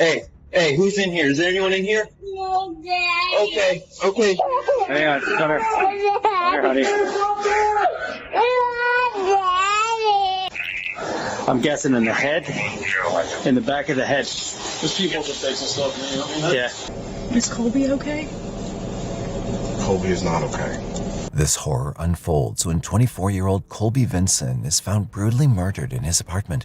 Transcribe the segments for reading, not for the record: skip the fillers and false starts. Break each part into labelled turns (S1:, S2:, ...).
S1: Hey, who's in here? Is there anyone in here?
S2: No, Daddy.
S1: Okay.
S3: Hang on, come here. Come here, honey. I'm guessing in the head, in the back of the head.
S4: There's people that face and stuff, you know?
S3: Yeah.
S5: Is Colby okay?
S6: Colby is not okay.
S7: This horror unfolds when 24-year-old Colby Vinson is found brutally murdered in his apartment.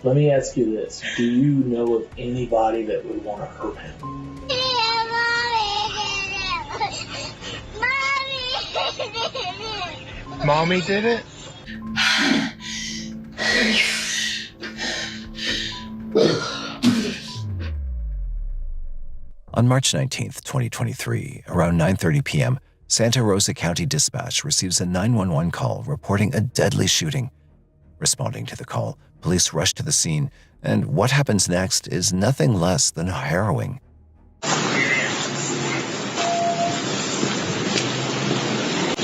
S8: Let me ask you this. Do you know of anybody that would want to hurt him?
S6: Mommy did it?
S7: On March 19th, 2023, around 9:30 p.m., Santa Rosa County Dispatch receives a 911 call reporting a deadly shooting. Responding to the call, police rush to the scene, and what happens next is nothing less than harrowing.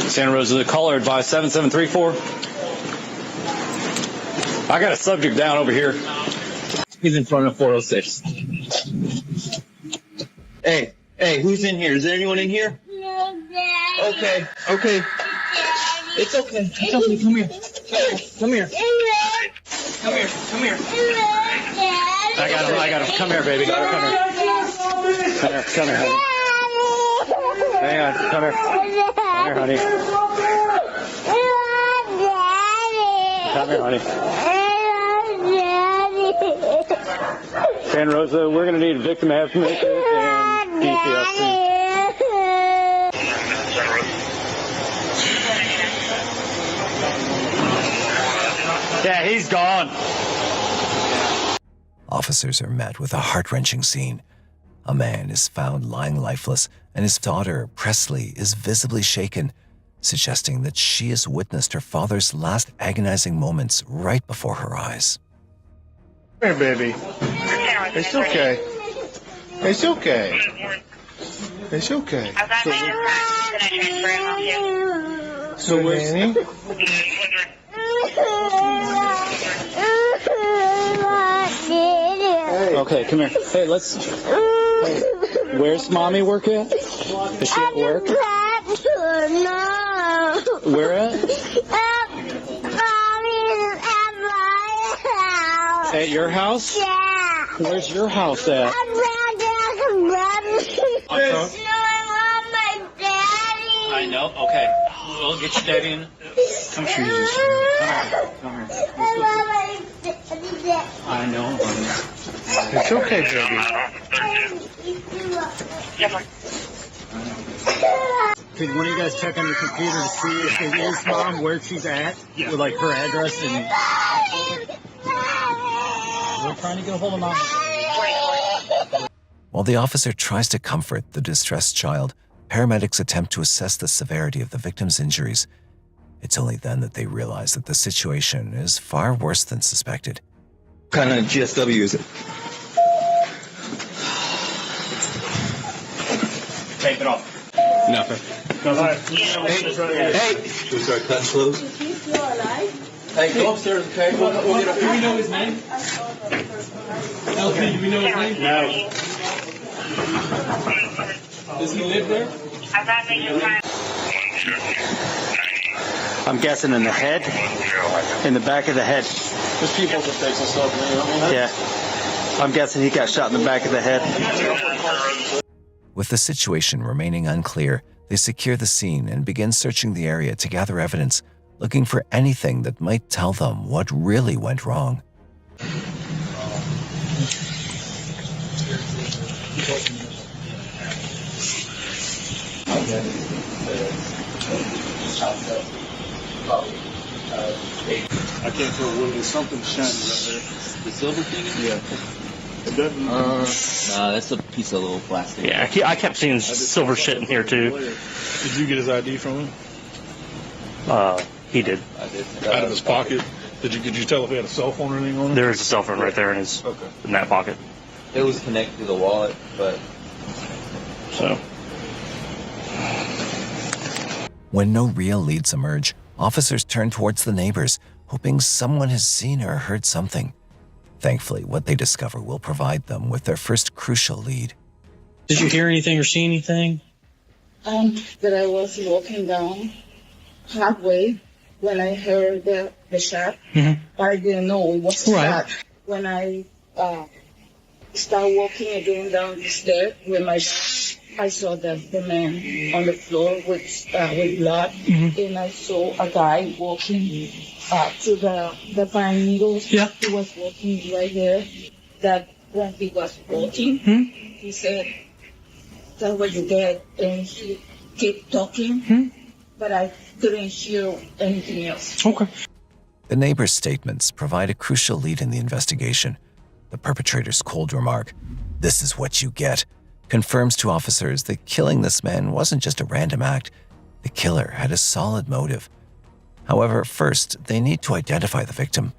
S3: Santa Rosa, the caller advised 7734. I got a subject down over here. He's in front of 406.
S1: Hey, who's in here? Is there anyone in here?
S2: No, Daddy.
S1: Okay. It's okay. Come here.
S2: Come here.
S3: I got him. Come here, baby. Come here. Come here, honey. Hang on. Come here. Come here, honey. Come here, honey. Santa Rosa, we're going to need victim information and DCFC. Yeah, he's gone.
S7: Officers are met with a heart-wrenching scene. A man is found lying lifeless, and his daughter, Presley, is visibly shaken, suggesting that she has witnessed her father's last agonizing moments right before her eyes.
S6: Come here, baby. It's okay. It's okay. It's okay. So where's Annie?
S3: Okay, come here. Hey, hey, where's mommy work at? Is she at work?
S2: No.
S3: Where at?
S2: Mommy's at my house.
S3: At your house?
S2: Yeah.
S3: Where's your house at?
S2: I'm around there. No, I want my daddy.
S3: I know. Okay. We'll get your daddy in. Come here. Come here.
S2: I want my daddy.
S3: I know, honey.
S6: It's okay, baby.
S3: Could one of you guys check on your computer to see if it is mom, where she's at? Yeah. With like her address and... We're trying to get a hold of mom.
S7: While the officer tries to comfort the distressed child, paramedics attempt to assess the severity of the victim's injuries. It's only then that they realize that the situation is far worse than suspected.
S1: What kind of GSW is it?
S3: Tape it off.
S4: Nothing.
S1: Hey! Should we start cutting clothes?
S2: Is he still alive?
S1: Hey, go upstairs, okay? We'll get up
S4: Do we know his name? LP, do we know his name?
S3: No.
S4: Does he live there?
S3: I'm guessing in the head, in the back of the head.
S4: There's people that face and stuff, you know?
S3: Yeah. I'm guessing he got shot in the back of the head.
S7: With the situation remaining unclear, they secure the scene and begin searching the area to gather evidence, looking for anything that might tell them what really went wrong.
S4: I can't tell what it is. Something shiny right there.
S9: The silver thing?
S4: Yeah. It doesn't.
S9: Nah, that's a piece of little plastic.
S10: Yeah, I kept seeing silver shit in here too.
S4: Did you get his ID from him?
S10: He did.
S9: I did.
S4: Out of his pocket? Could you tell if he had a cell phone or anything on him?
S10: There is a cell phone right there in that pocket.
S9: It was connected to the wallet, but...
S10: So.
S7: When no real leads emerge, officers turn towards the neighbors, hoping someone has seen or heard something. Thankfully, what they discover will provide them with their first crucial lead.
S1: Did you hear anything or see anything?
S5: That I was walking down halfway when I heard the shot.
S1: Mm-hmm.
S5: I didn't know it was a
S1: Right.
S5: shot. When I started walking again down the stairs with my I saw the man on the floor with blood, and I saw a guy walking to the pine needles.
S1: Yeah.
S5: He was walking right there. That when he was walking, he said, "That was your dad," and he kept talking, but I couldn't hear anything else.
S1: Okay.
S7: The neighbors' statements provide a crucial lead in the investigation. The perpetrator's cold remark, "This is what you get," confirms to officers that killing this man wasn't just a random act. The killer had a solid motive. However, first, they need to identify the victim.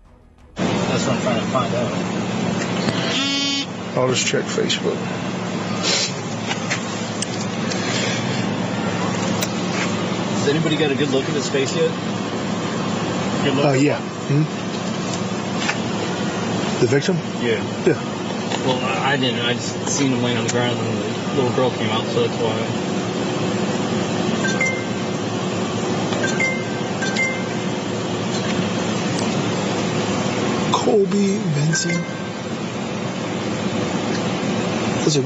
S9: That's what I'm trying to find out.
S6: I'll just check Facebook.
S9: Has anybody got a good look at his face yet?
S4: Good luck.
S6: Yeah. The victim?
S4: Yeah.
S6: Yeah.
S10: Well, I didn't. I just seen him laying on the ground and the little girl came out, so that's why.
S6: Colby Vincent. Is it?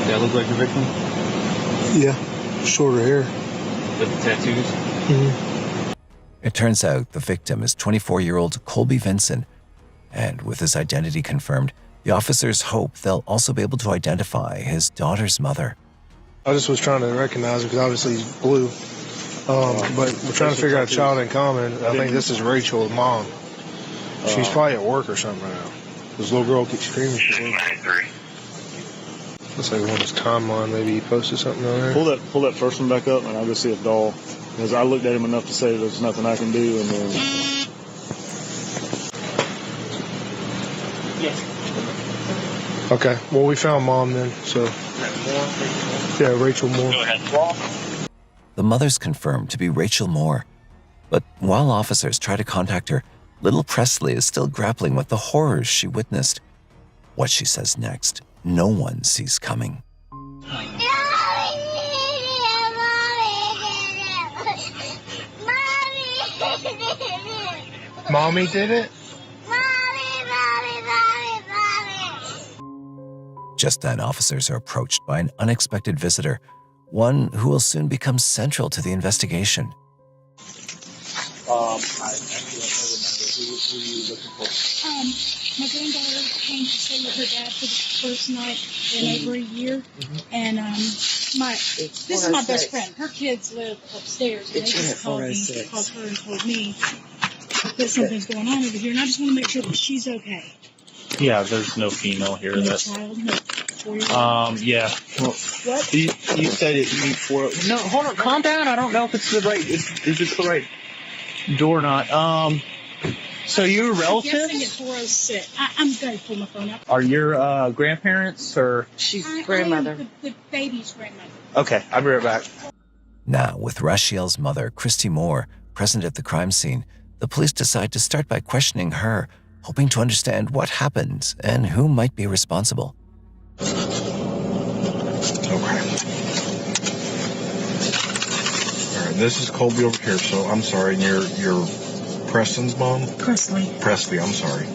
S9: That look like the victim?
S6: Yeah. Shorter hair.
S10: With the tattoos.
S7: It turns out the victim is 24-year-old Colby Vincent, and with his identity confirmed, the officers hope they'll also be able to identify his daughter's mother.
S6: I just was trying to recognize it because obviously he's blue. But we're trying to figure out child in common. I think this is Rachel's mom. She's probably at work or something right now. This little girl keeps screaming. Looks like on his timeline, maybe he posted something on there.
S4: Pull that first one back up, and I'll go see if Dahl. Because I looked at him enough to say there's nothing I can do, and then.
S6: Okay. Well, we found mom then. So. Yeah, Rachel Moore.
S10: Go ahead.
S7: The mother's confirmed to be Rachel Moore. But while officers try to contact her, little Presley is still grappling with the horrors she witnessed. What she says next, no one sees coming.
S6: Mommy did it?
S7: Just then, officers are approached by an unexpected visitor, one who will soon become central to the investigation.
S5: My granddaughter came to stay with her dad for the first night in over a year, and this is my best friend. Her kids live upstairs, and they just called her and told me that something's going on over here, and I just want to make sure that she's okay.
S10: Yeah, there's no female here.
S5: No
S10: That's
S5: child, no 4-year-old.
S10: yeah. Well,
S5: What?
S10: you said it. No, hold on. Calm down. I don't know if it's the right. If it's the right door or not. So you're
S5: I'm
S10: relatives?
S5: guessing at 406. I'm going to pull my phone up.
S10: Are your grandparents or?
S5: She's grandmother. The baby's grandmother.
S10: Okay, I'll be right back.
S7: Now, with Rashiel's mother, Christy Moore, present at the crime scene, the police decide to start by questioning her, hoping to understand what happened and who might be responsible.
S6: Okay. All right, this is Colby over here, so I'm sorry, you're Preston's mom?
S5: Presley.
S6: Presley, I'm sorry.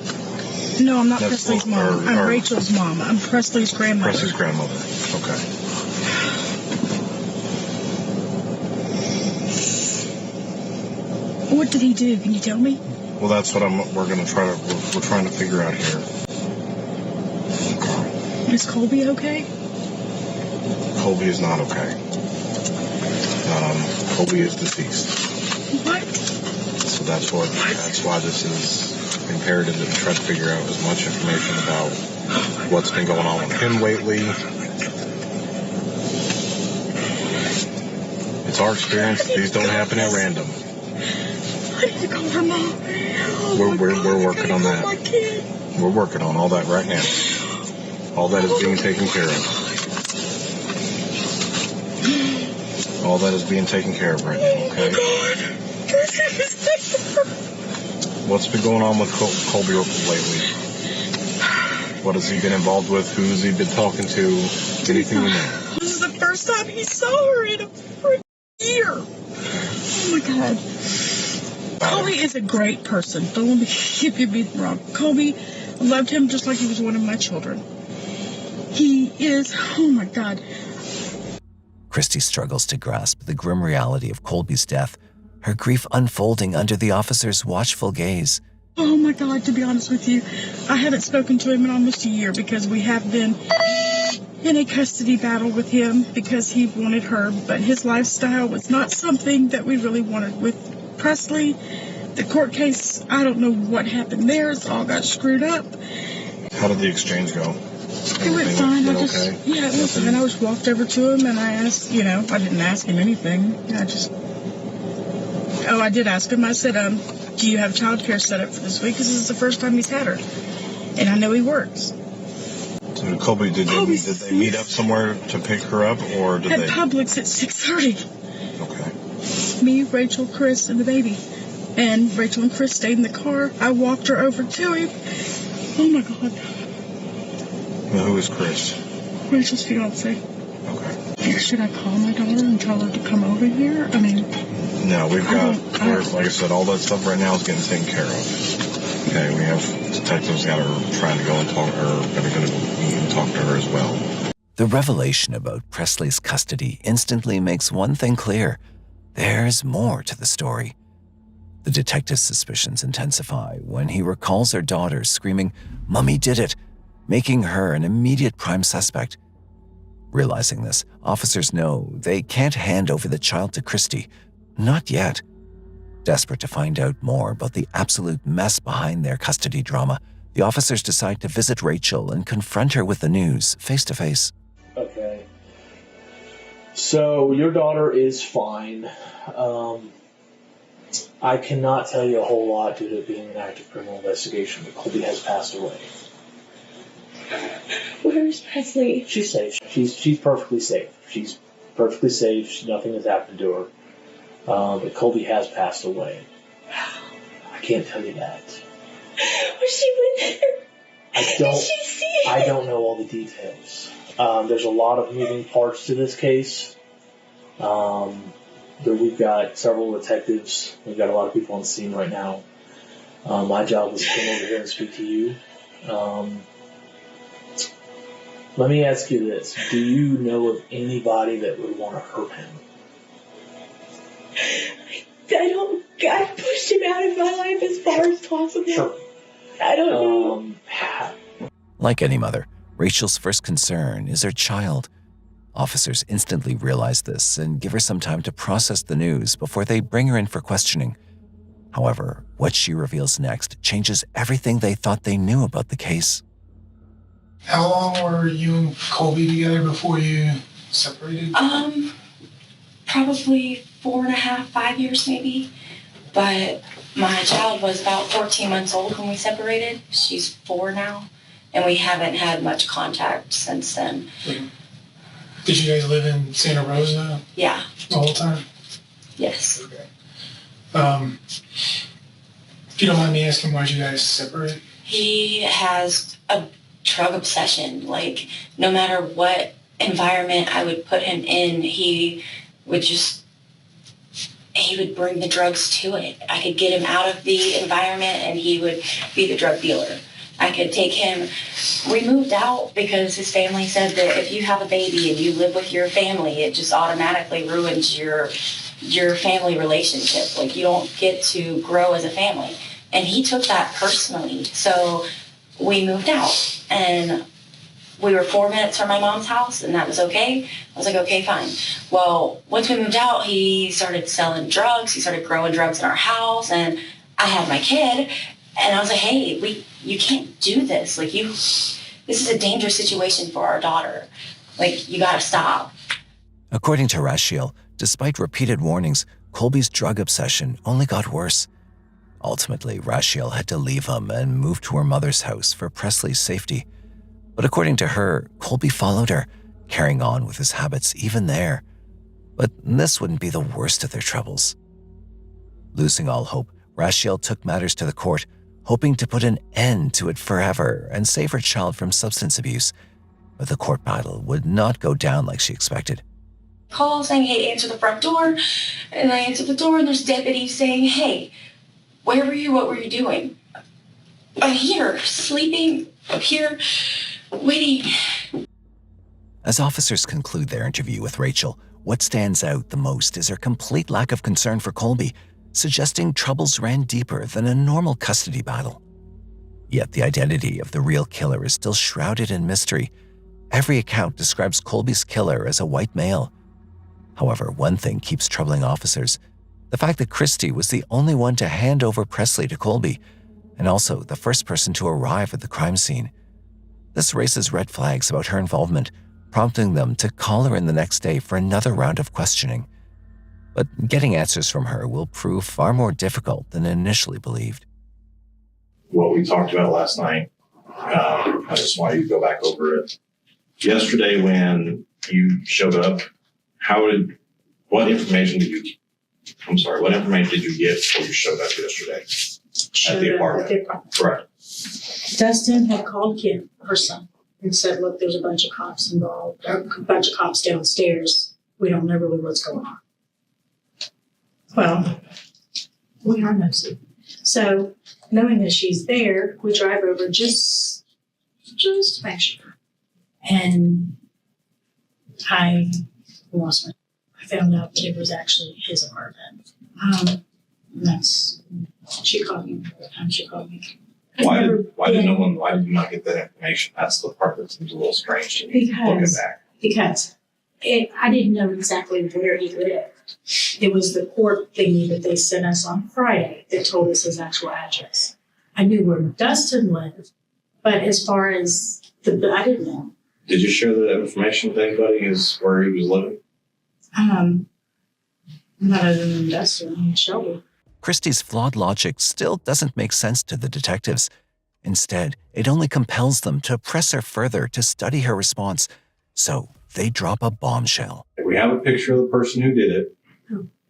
S5: No, I'm not
S6: That's
S5: Presley's mom. I'm
S6: or-
S5: Rachel's mom. I'm Presley's grandmother.
S6: Presley's grandmother. Okay.
S5: What did he do? Can you tell me?
S6: Well, that's what we're trying to figure out here.
S5: Is Colby okay?
S6: Colby is not okay. Colby is deceased.
S5: What?
S6: So that's why this is imperative that we try to figure out as much information about what's been going on with him lately. It's our experience that these don't happen at random.
S5: I need to call her mom.
S6: We're working on that. We're working on all that right now. All that is being taken care of. All that is being taken care of right now, okay?
S4: What's been going on with Colby lately? What has he been involved with? Who has he been talking to? Anything you know?
S5: This is the first time he saw her in a freaking year. Oh my God. Colby is a great person. Don't let me get me wrong. Colby loved him just like he was one of my children. He is, oh my God.
S7: Christy struggles to grasp the grim reality of Colby's death, her grief unfolding under the officer's watchful gaze.
S5: Oh my God, to be honest with you, I haven't spoken to him in almost a year because we have been in a custody battle with him because he wanted her, but his lifestyle was not something that we really wanted. With Presley, the court case, I don't know what happened there. It all got screwed up.
S4: How did the exchange go?
S5: It went fine. It went fine. I just walked over to him and I asked, I didn't ask him anything. I did ask him. I said, do you have childcare set up for this week? Because this is the first time he's had her. And I know he works.
S4: So Colby, did they meet up somewhere to pick her up, or did
S5: at
S4: they?
S5: Publix at 6:30.
S4: Okay.
S5: Me, Rachel, Chris, and the baby. And Rachel and Chris stayed in the car. I walked her over to him. Oh my God.
S4: Now, who is Chris?
S5: Rachel's fiance.
S4: Okay.
S5: Should I call my daughter and tell her to come over here? I mean...
S4: No, we've got, like I said, all that stuff right now is getting taken care of. Okay, we have detectives that are trying to go and talk to her, that are going to meet and talk to her as well.
S7: The revelation about Presley's custody instantly makes one thing clear. There's more to the story. The detective's suspicions intensify when he recalls her daughter screaming, "Mummy did it," making her an immediate prime suspect. Realizing this, officers know they can't hand over the child to Christy. Not yet. Desperate to find out more about the absolute mess behind their custody drama, the officers decide to visit Rachel and confront her with the news face to face.
S8: Okay. So your daughter is fine. I cannot tell you a whole lot due to it being an active criminal investigation, but Colby has passed away.
S2: Where's Presley?
S8: She's safe. She's perfectly safe. She's perfectly safe. Nothing has happened to her. But Colby has passed away. I can't tell you that.
S2: Was she with her? Did she see it?
S8: I don't know all the details. There's a lot of moving parts to this case. We've got several detectives. We've got a lot of people on the scene right now. My job was to come over here and speak to you. Let me ask you this. Do you know of anybody that would want to hurt him?
S2: I pushed him out of my life as far as possible.
S8: Sure.
S2: I don't know.
S7: Like any mother, Rachel's first concern is her child. Officers instantly realize this and give her some time to process the news before they bring her in for questioning. However, what she reveals next changes everything they thought they knew about the case.
S6: How long were you and Colby together before you separated?
S11: Probably 4.5, 5 years maybe. But my child was about 14 months old when we separated. She's 4 now, and we haven't had much contact since then.
S6: Did you guys live in Santa Rosa?
S11: Yeah.
S6: The whole time?
S11: Yes.
S6: Okay. If you don't mind me asking, why'd you guys separate?
S11: He has a drug obsession. Like, no matter what environment I would put him in, he would bring the drugs to it. I could get him out of the environment and he would be the drug dealer. I could take him. We moved out because his family said that if you have a baby and you live with your family, it just automatically ruins your family relationship. Like, you don't get to grow as a family. And he took that personally. So we moved out, and we were 4 minutes from my mom's house, and that was okay. I was like, okay, fine. Well, once we moved out, he started selling drugs. He started growing drugs in our house, and I had my kid, and I was like, hey, you can't do this. Like, this is a dangerous situation for our daughter. Like, you gotta stop.
S7: According to Rashiel, despite repeated warnings, Colby's drug obsession only got worse. Ultimately, Rashiel had to leave him and move to her mother's house for Presley's safety. But according to her, Colby followed her, carrying on with his habits even there. But this wouldn't be the worst of their troubles. Losing all hope, Rashiel took matters to the court, hoping to put an end to it forever and save her child from substance abuse. But the court battle would not go down like she expected.
S11: Call saying, hey, answer the front door. And I answer the door, and there's deputies saying, hey, where were you? What were you doing? I'm here, sleeping, up here, waiting.
S7: As officers conclude their interview with Rachel, what stands out the most is her complete lack of concern for Colby, suggesting troubles ran deeper than a normal custody battle. Yet the identity of the real killer is still shrouded in mystery. Every account describes Colby's killer as a white male. However, one thing keeps troubling officers: the fact that Christy was the only one to hand over Presley to Colby, and also the first person to arrive at the crime scene. This raises red flags about her involvement, prompting them to call her in the next day for another round of questioning. But getting answers from her will prove far more difficult than initially believed.
S4: What we talked about last night, I just want you to go back over it. Yesterday when you showed up, what information did you get before you showed up yesterday at the apartment? Correct.
S5: Dustin had called Kim, her son, and said, look, there's a bunch of cops involved, a bunch of cops downstairs. We don't know really what's going on. Well, we are nosy. So, knowing that she's there, we drive over just to make sure. And I found out that it was actually his apartment. She called me the time she called me.
S4: Why did you not get that information? That's the part that seems a little strange to me. Looking back.
S5: Because I didn't know exactly where he lived. It was the court thingy that they sent us on Friday that told us his actual address. I knew where Dustin lived, but as far as I didn't know.
S4: Did you share that information with anybody as where he was living?
S5: Not other than Dustin and Shelby.
S7: Christie's flawed logic still doesn't make sense to the detectives. Instead, it only compels them to press her further to study her response. So they drop a bombshell.
S4: We have a picture of the person who did it.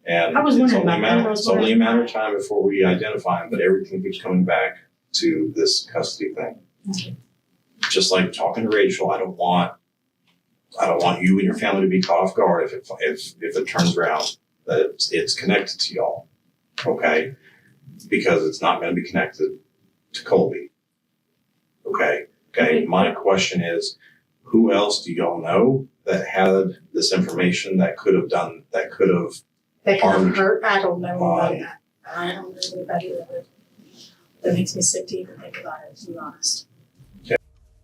S4: And it's only a matter of time before we identify him, but everything keeps coming back to this custody thing.
S5: Okay.
S4: Just like talking to Rachel, I don't want you and your family to be caught off guard if it turns around that it's connected to y'all. Okay? Because it's not going to be connected to Colby. Okay? Okay. My question is, who else do y'all know that had this information that could have
S5: hurt? I don't know about that. I don't know anybody that makes me sick to even think about it, to be honest.
S4: Okay.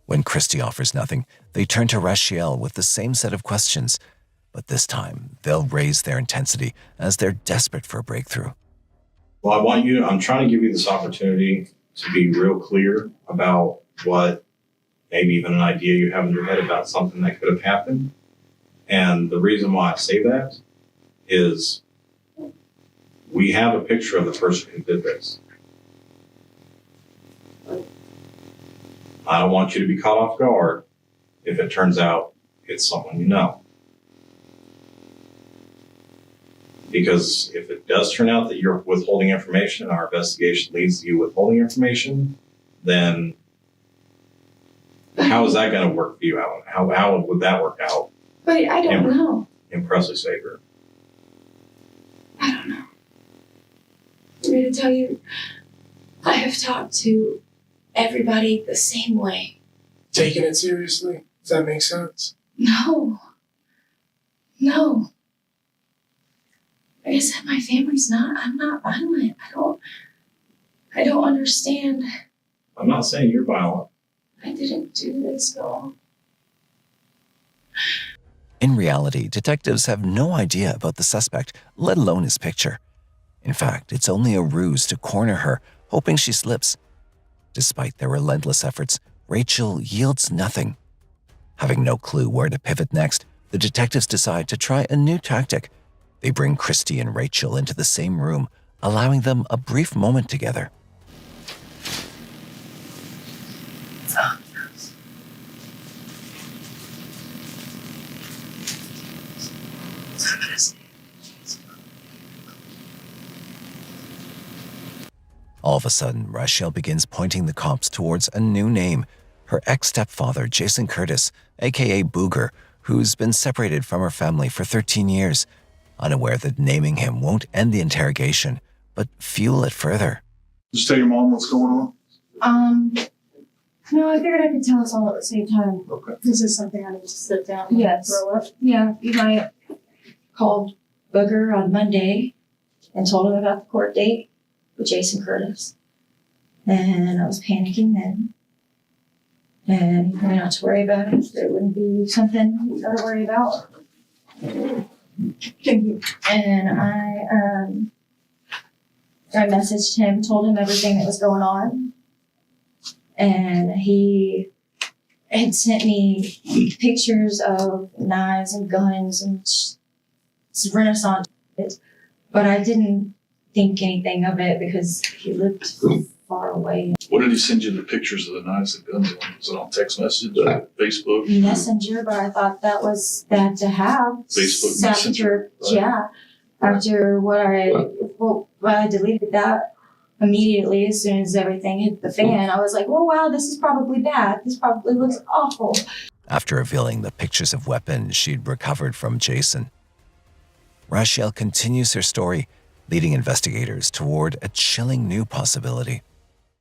S7: When Christy offers nothing, they turn to Rashiel with the same set of questions. But this time, they'll raise their intensity as they're desperate for a breakthrough.
S4: Well, I'm trying to give you this opportunity to be real clear about what maybe even an idea you have in your head about something that could have happened. And the reason why I say that is we have a picture of the person who did this. I don't want you to be caught off guard if it turns out it's someone you know. Because if it does turn out that you're withholding information and our investigation leads to you withholding information, then how is that going to work for you, Alan? How would that work out?
S11: But I don't know.
S4: In Presley's favor.
S11: I don't know. I'm going to tell you, I have talked to everybody the same way.
S6: Taking it seriously? Does that make sense?
S11: No. Like I said, my family's I'm not violent. I don't understand.
S4: I'm not saying you're violent.
S11: I didn't do this at all.
S7: In reality, detectives have no idea about the suspect, let alone his picture. In fact, it's only a ruse to corner her, hoping she slips. Despite their relentless efforts, Rachel yields nothing. Having no clue where to pivot next, the detectives decide to try a new tactic. They bring Christy and Rachel into the same room, allowing them a brief moment together. All of a sudden, Rachel begins pointing the cops towards a new name, her ex-stepfather, Jason Curtis, aka Booger, who's been separated from her family for 13 years, unaware that naming him won't end the interrogation, but fuel it further.
S12: Just tell your mom what's going on?
S11: No, I figured I could tell us all at the same time.
S12: Okay.
S5: This is something I need to sit down and
S11: Yes.
S5: throw up.
S11: Yeah, you might called Booger on Monday and told him about the court date with Jason Curtis. And I was panicking then. And he told me not to worry about it. It wouldn't be something you gotta worry about. And I messaged him, told him everything that was going on. And he had sent me pictures of knives and guns and Renaissance shit. But I didn't think anything of it because he lived far away.
S12: What did he send you the pictures of the knives and guns on? Was it on text message, Facebook?
S11: Messenger, but I thought that was bad to have.
S12: Facebook Messenger, right?
S11: Yeah. After I deleted that immediately as soon as everything hit the fan. I was like, oh wow, this is probably bad. This probably looks awful.
S7: After revealing the pictures of weapons she'd recovered from Jason, Rachel continues her story, leading investigators toward a chilling new possibility.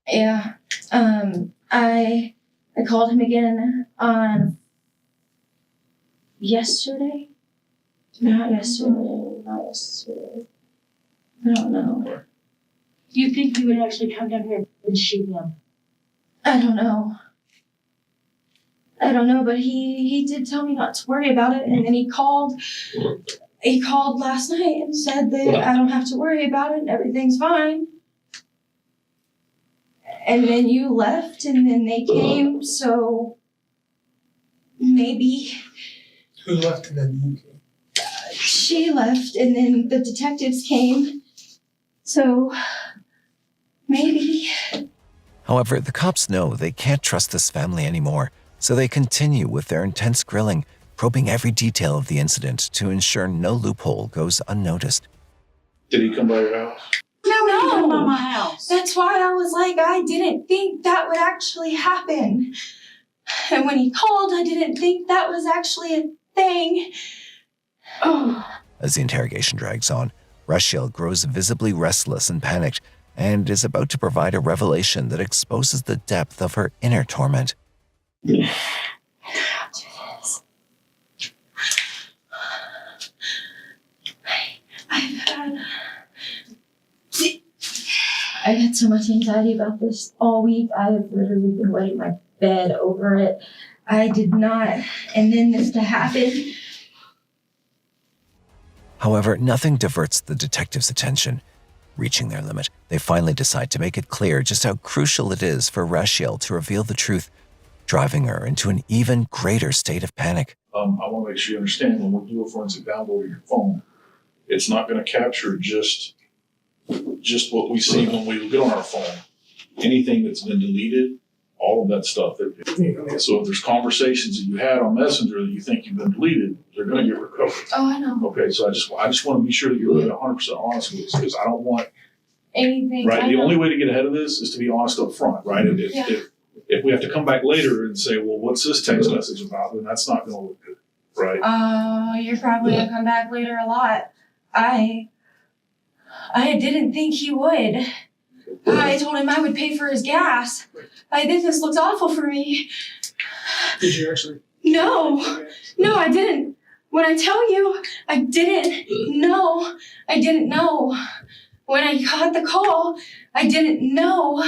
S11: Yeah. I called him again on yesterday. Not yesterday. I don't know.
S5: Do you think he would actually come down here and shoot him?
S11: I don't know. But he did tell me not to worry about it, and then he called last night and said that I don't have to worry about it and everything's fine. And then you left and then they came, so maybe.
S6: Who left and then you came?
S11: She left and then the detectives came, so maybe.
S7: However, the cops know they can't trust this family anymore, so they continue with their intense grilling, probing every detail of the incident to ensure no loophole goes unnoticed.
S12: Did he come by your house?
S5: No, come by my house.
S11: That's why I was like, I didn't think that would actually happen. And when he called, I didn't think that was actually a thing. Oh.
S7: As the interrogation drags on, Rachel grows visibly restless and panicked and is about to provide a revelation that exposes the depth of her inner torment.
S11: I've had so much anxiety about this all week. I have literally been wetting my bed over it. I did not. And then this to happen.
S7: However, nothing diverts the detectives' attention. Reaching their limit, they finally decide to make it clear just how crucial it is for Rachel to reveal the truth, driving her into an even greater state of panic.
S12: I want to make sure you understand when we do a forensic download of your phone, it's not going to capture just what we see when we get on our phone. Anything that's been deleted, all of that stuff. So if there's conversations that you had on Messenger that you think you've been deleted, they're going to get recovered.
S11: Oh, I know.
S12: Okay, so I just want to be sure that you're really 100% honest with this, because I don't want
S11: anything.
S12: Right. The only way to get ahead of this is to be honest up front, right? If we have to come back later and say, well, what's this text message about? Then that's not going to look good, right?
S11: You're probably going to come back later a lot. I didn't think he would. I told him I would pay for his gas. I think this looks awful for me.
S6: Did you actually?
S11: No, I didn't. When I tell you, I didn't know. I didn't know. When I got the call, I didn't know.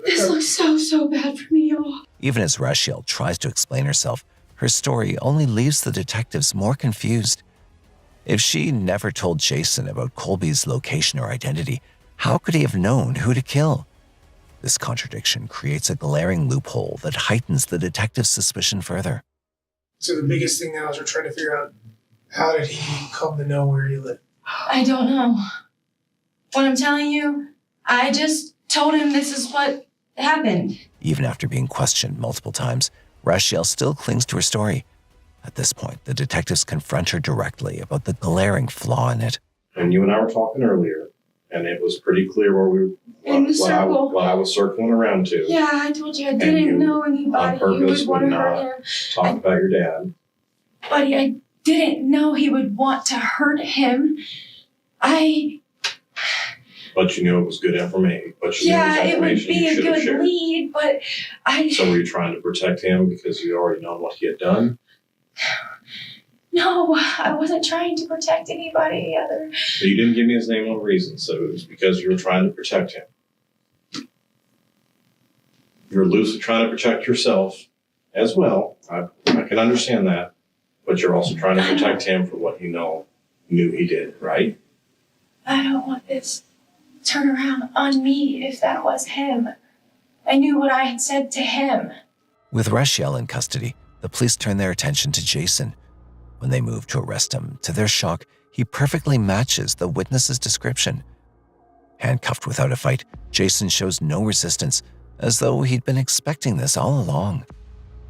S11: This looks so bad for me, y'all.
S7: Even as Rachel tries to explain herself, her story only leaves the detectives more confused. If she never told Jason about Colby's location or identity, how could he have known who to kill? This contradiction creates a glaring loophole that heightens the detective's suspicion further.
S6: So the biggest thing now is we're trying to figure out, how did he come to know where he lived?
S11: I don't know. What I'm telling you, I just told him this is what happened.
S7: Even after being questioned multiple times, Rachel still clings to her story. At this point, the detectives confront her directly about the glaring flaw in it.
S4: And you and I were talking earlier, and it was pretty clear
S13: In the circle.
S4: what I was circling around to.
S13: Yeah, I told you I
S4: you
S13: didn't know
S4: On
S13: anybody who
S4: purpose
S13: would want
S4: would
S13: to hurt
S4: not
S13: him.
S4: talk about your dad.
S13: Buddy, I didn't know he would want to hurt him.
S4: But you knew it was good information. But you
S13: Yeah,
S4: knew it
S13: it would
S4: was information
S13: be
S4: you
S13: a
S4: should have
S13: good
S4: shared.
S13: lead, but
S4: So were you trying to protect him because you already known what he had done?
S13: No, I wasn't trying to protect anybody other.
S4: So you didn't give me his name or reason, so it was because you were trying to protect him. You're loosely trying to protect yourself as well. I can understand that. But you're also trying to protect him for what you knew he did, right?
S13: I don't want this to turn around on me if that was him. I knew what I had said to him.
S7: With Rachel in custody, the police turn their attention to Jason. When they move to arrest him, to their shock, he perfectly matches the witness's description. Handcuffed without a fight, Jason shows no resistance, as though he'd been expecting this all along.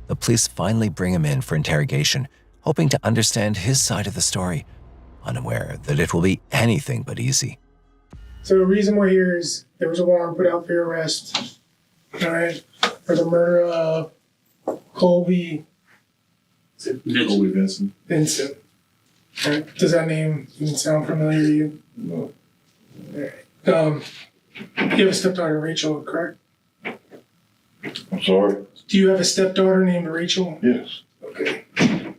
S7: The police finally bring him in for interrogation, hoping to understand his side of the story, unaware that it will be anything but easy.
S14: So the reason we're here is there was a warrant put out for your arrest, all right, for the murder of Colby
S12: Vincent.
S14: Vincent. All right. Does that name even sound familiar to you?
S12: No.
S14: All right. You have a stepdaughter, Rachel, correct?
S12: I'm sorry?
S14: Do you have a stepdaughter named Rachel?
S12: Yes.
S14: Okay.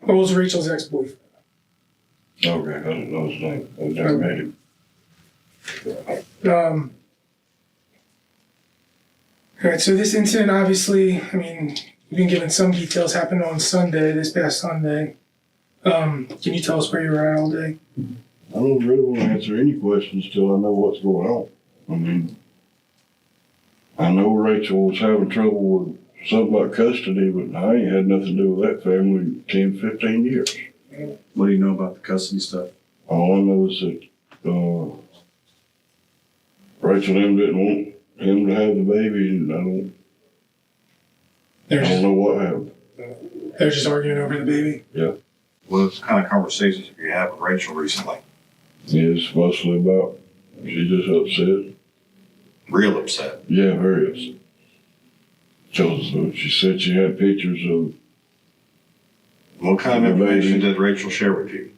S14: What was Rachel's ex-boyfriend?
S12: Okay, I didn't know his name. I never met him.
S14: All right, so this incident, obviously, you've been given some details, happened on Sunday, this past Sunday. Can you tell us where you were at all day?
S12: I don't really want to answer any questions till I know what's going on. I know Rachel was having trouble with something about custody, but I ain't had nothing to do with that family in 10, 15 years.
S4: What do you know about the custody stuff?
S12: All I know is that Rachel and him didn't want him to have the baby, and I don't know what happened.
S14: They're just arguing over the baby?
S12: Yeah.
S4: What kind of conversations have you had with Rachel recently?
S12: Yeah, it's mostly about she's just upset.
S4: Real upset?
S12: Yeah, very upset. She said she had pictures of.
S4: What kind of information did Rachel share with you?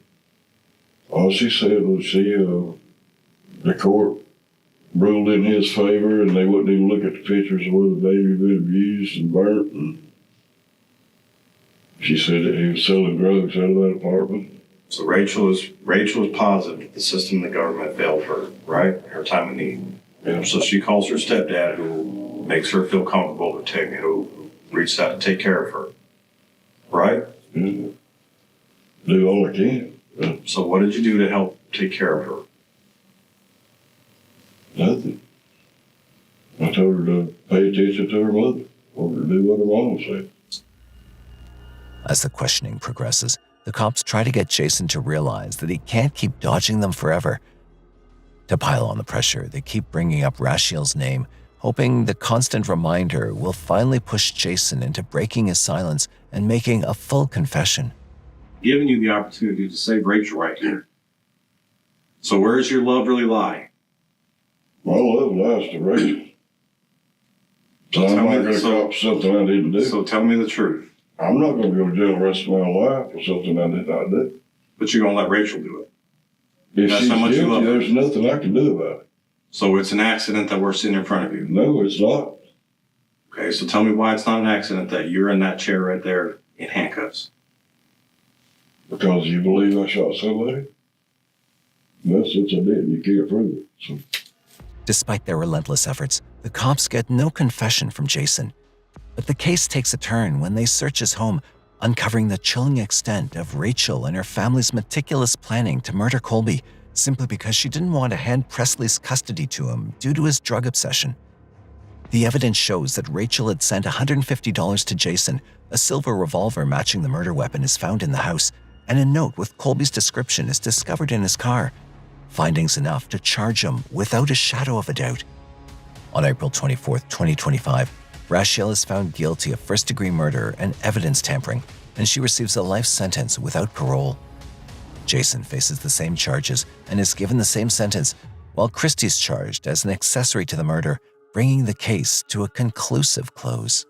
S12: All she said was the court ruled in his favor, and they wouldn't even look at the pictures of where the baby had been abused and burnt. And she said that he was selling drugs out of that apartment.
S4: So Rachel is positive that the system and the government failed her, right? Her time of need.
S12: Yeah.
S4: So she calls her stepdad, who makes her feel comfortable who reached out to take care of her, right?
S12: Mm-hmm. Do all I can. Yeah.
S4: So what did you do to help take care of her?
S12: Nothing. I told her to pay attention to her mother, or to do what her mom said.
S7: As the questioning progresses, the cops try to get Jason to realize that he can't keep dodging them forever. To pile on the pressure, they keep bringing up Rachel's name, hoping the constant reminder will finally push Jason into breaking his silence and making a full confession.
S4: Giving you the opportunity to save Rachel right here. So where does your love really lie?
S12: My love lies to Rachel. So I'm not going to cop something I didn't do.
S4: So tell me the truth.
S12: I'm not going to go to jail the rest of my life for something I did not do.
S4: But you're going to let Rachel do it.
S12: If
S4: That's
S12: she's
S4: how much you love
S12: guilty,
S4: her.
S12: there's nothing I can do about it.
S4: So it's an accident that we're sitting in front of you?
S12: No, it's not.
S4: Okay, so tell me why it's not an accident that you're in that chair right there in handcuffs.
S12: Because you believe I shot somebody? Well, since I did, you can't prove it. So.
S7: Despite their relentless efforts, the cops get no confession from Jason. But the case takes a turn when they search his home, uncovering the chilling extent of Rachel and her family's meticulous planning to murder Colby simply because she didn't want to hand Presley's custody to him due to his drug obsession. The evidence shows that Rachel had sent $150 to Jason, a silver revolver matching the murder weapon is found in the house, and a note with Colby's description is discovered in his car. Findings enough to charge him without a shadow of a doubt. On April 24, 2025, Rachel is found guilty of first-degree murder and evidence tampering, and she receives a life sentence without parole. Jason faces the same charges and is given the same sentence, while Christy's charged as an accessory to the murder, bringing the case to a conclusive close.